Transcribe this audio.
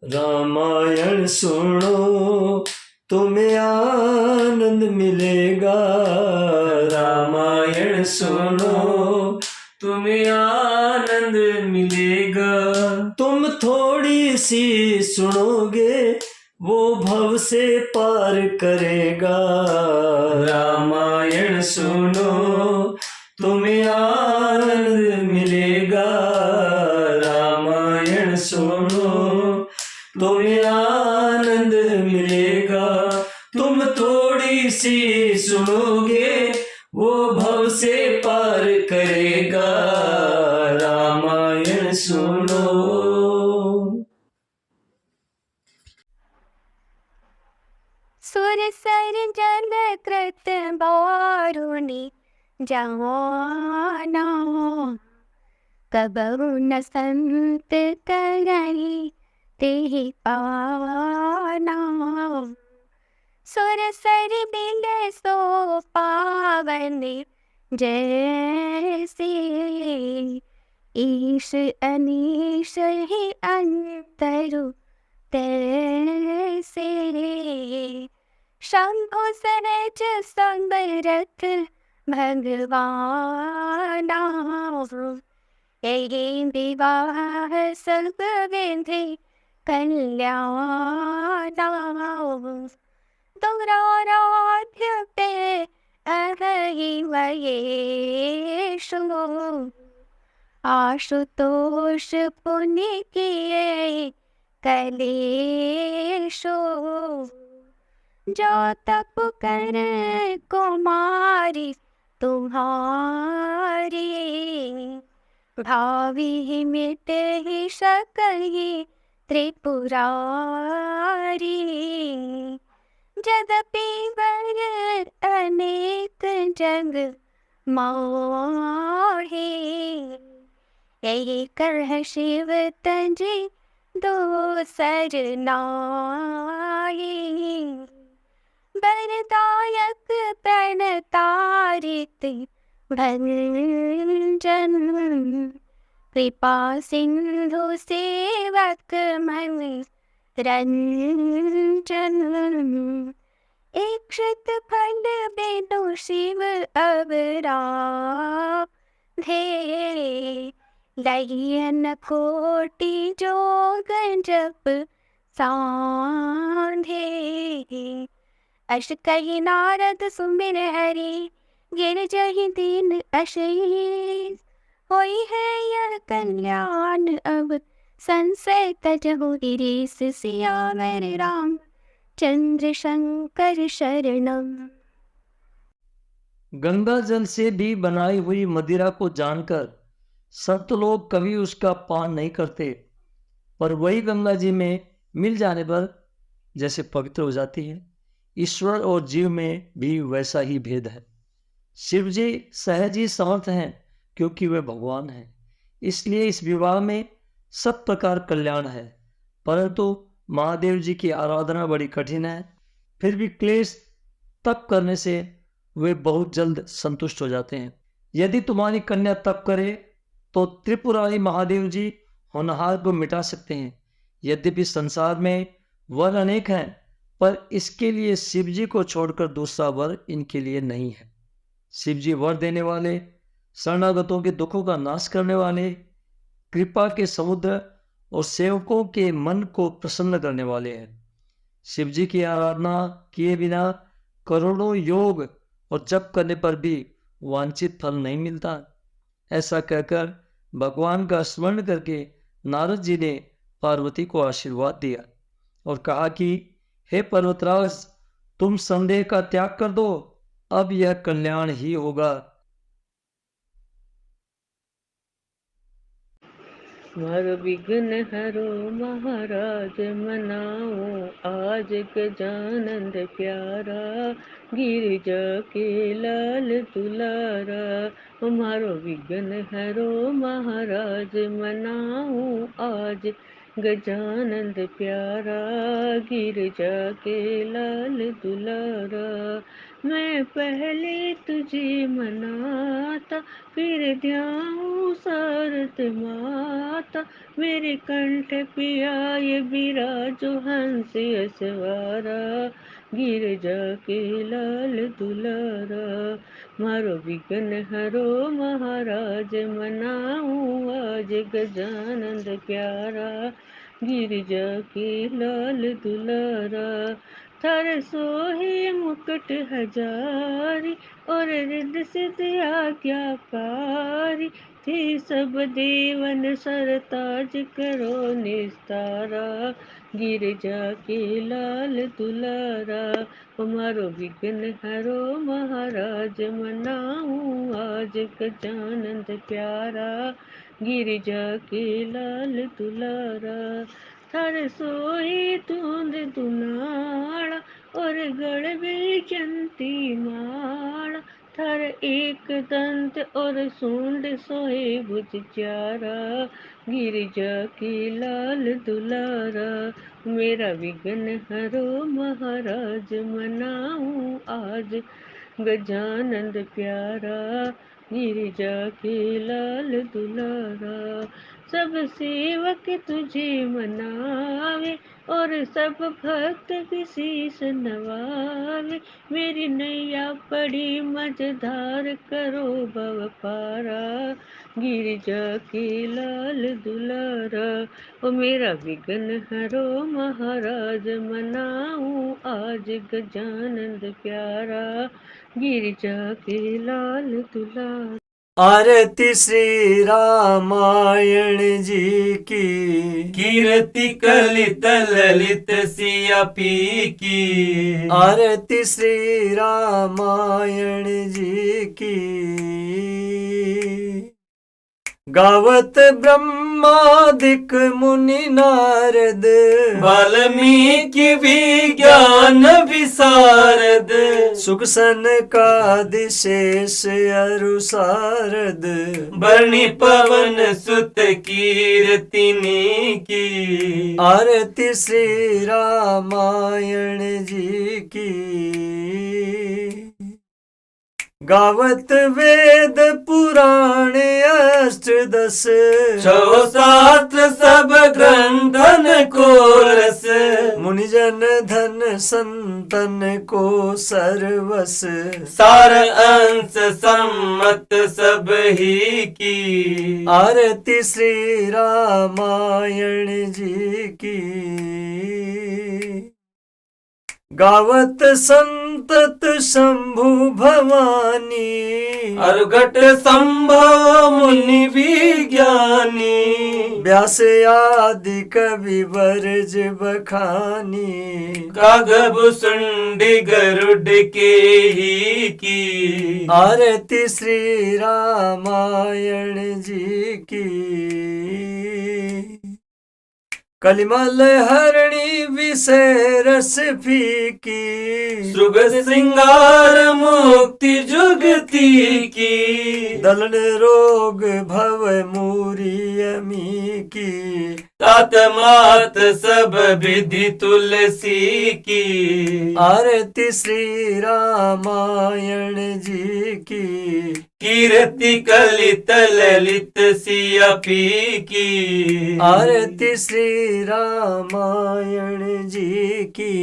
रामायण सुनो तुम्हें आनंद मिलेगा। रामायण सुनो तुम्हें आनंद मिलेगा। तुम थोड़ी सी सुनोगे वो भव से पार करेगा। रामायण सुनो तुम्हें आनंद मिलेगा। रामायण सुनो तुम्हें आनंद मिलेगा। तुम थोड़ी सी सुनोगे वो भव से पार करेगा। रामायण सुनो। सुर सर जल कृत बारुणी जवाना, कबहु न संत करई तेहि पाना। सुर सर मिले सो पावन जैसे, ईश अनीश ही अंतरु तैसे। शंभु सहज समरथ भगवाना, यही विवाह सब विधि कल्याणा। दुराराध्य पे अहहि महेशु, आशुतोष पुनि किए कलेशु। जो तप कर कुमारी तुम्हारी, भावी मिट ही सकहि त्रिपुरारी। यद्यपि वर अनेक जग मोहे, यही करह शिव तजी दोसर नाहि। वरदायक प्रणतारित भंजन, कृपा सिंधु सेवक मन रंजन। इक्षित फल बिनु शिव अवराधे, लयन कोटि जोग जप सांधे। अष कहि नारद सुमिर हरि, गिर जहि दीन अशीस। होई है यह कल्याण अब संशय तजहु गिरीश। सियावर राम चंद्र शंकर शरणम। गंगा जल से भी बनाई हुई मदिरा को जानकर संत लोग कभी उसका पान नहीं करते, पर वही गंगा जी में मिल जाने पर जैसे पवित्र हो जाती है। ईश्वर और जीव में भी वैसा ही भेद है। शिव जी सहज ही समर्थ हैं क्योंकि वे भगवान हैं, इसलिए इस विवाह में सब प्रकार कल्याण है। परंतु महादेव जी की आराधना बड़ी कठिन है, फिर भी क्लेश तप करने से वे बहुत जल्द संतुष्ट हो जाते हैं। यदि तुम्हारी कन्या तप करे तो त्रिपुरारी महादेव जी होनहार को मिटा सकते हैं। यद्यपि संसार में वर अनेक हैं, पर इसके लिए शिव जी को छोड़कर दूसरा वर इनके लिए नहीं है। शिव जी वर देने वाले, शरणागतों के दुखों का नाश करने वाले, कृपा के समुद्र और सेवकों के मन को प्रसन्न करने वाले हैं। शिव जी की आराधना किए बिना करोड़ों योग और जप करने पर भी वांछित फल नहीं मिलता। ऐसा कहकर भगवान का स्मरण करके नारद जी ने पार्वती को आशीर्वाद दिया और कहा कि हे पर्वतराज, तुम संदेह का त्याग कर दो, अब यह कल्याण ही होगा। मारो विघ्न हरो महाराज मनाओ, आज गजानंद प्यारा, गिरिजा के लाल दुलारा। मारो विघ्न हरो महाराज मनाओ, आज गजानंद प्यारा, गिरिजा के लाल दुलारा। मैं पहले तुझे मनाता, फिर ध्याऊं सारद माता। मेरे कंठ पे आए बिराजो हंस असवारा, गिरजा के लाल दुलारा। मारो विघ्न हरो महाराज, मनाऊं आज गजानंद प्यारा, गिरजा के लाल दुलारा। थर सोहे मुकुट हजारी, और रिद्ध सिद्ध आज्ञाकारी। थे सब देवन सरताज, करो निस्तारा, गिरजा के लाल दुलारा। मारो विघ्न हरो महाराज, मनाऊं आज गजानंद प्यारा, गिरजा के लाल दुलारा। थर सोई तुंद दुनाड़ा, और गढ़ बेचंती माड़ा। थर एक दंत और सूंड सोए भुज चारा, गिरजा के लाल दुलारा। मेरा विघ्न हरो महाराज, मनाऊं आज गजानंद प्यारा, गिरजा के लाल दुलारा। सब सेवक तुझे मनावे, और सब भक्त शीस नवावे। मेरी नैया पड़ी मझधार, करो भव पारा, गिरजा के लाल दुलारा। ओ मेरा विघ्न हरो महाराज, मनाऊं आज गजानंद प्यारा, गिरजा के लाल दुलारा। आरती श्री रामायण जी की, कीर्ति कलित ललित सिया पी की। आरती श्री रामायण जी की। गावत ब्रह्मादिक मुनि नारद, वाल्मीकि विज्ञान विशारद। सुख सनकादिशेष अरु सारद, बरणी पवन सुत कीर्तिनी की। आरती श्री रामायण जी की। गावत वेद पुराण अष्टदश, छो शास्त्र सब ग्रंथन को रस। मुनिजन धन संतन को सर्वस, सार अंश सम्मत सब ही की। आरती श्री रामायण जी की। गावत संतत शंभु भवानी, अर्घट संभव मुनि विज्ञानी। व्यास आदि कवि बरज बखानी, कागब सुंडी गरुड के ही की। आरती श्री रामायण जी की। कलिमल हरणी विषय रस फीकी, सुग सिंगार मुक्ति जुगती की। दलन रोग भव मूरी अमी की, तात मात सब विधि तुलसी की। आरती श्री रामायण जी की। कीर्ति कलित ललित सिया पी की। आरती श्री रामायण जी की।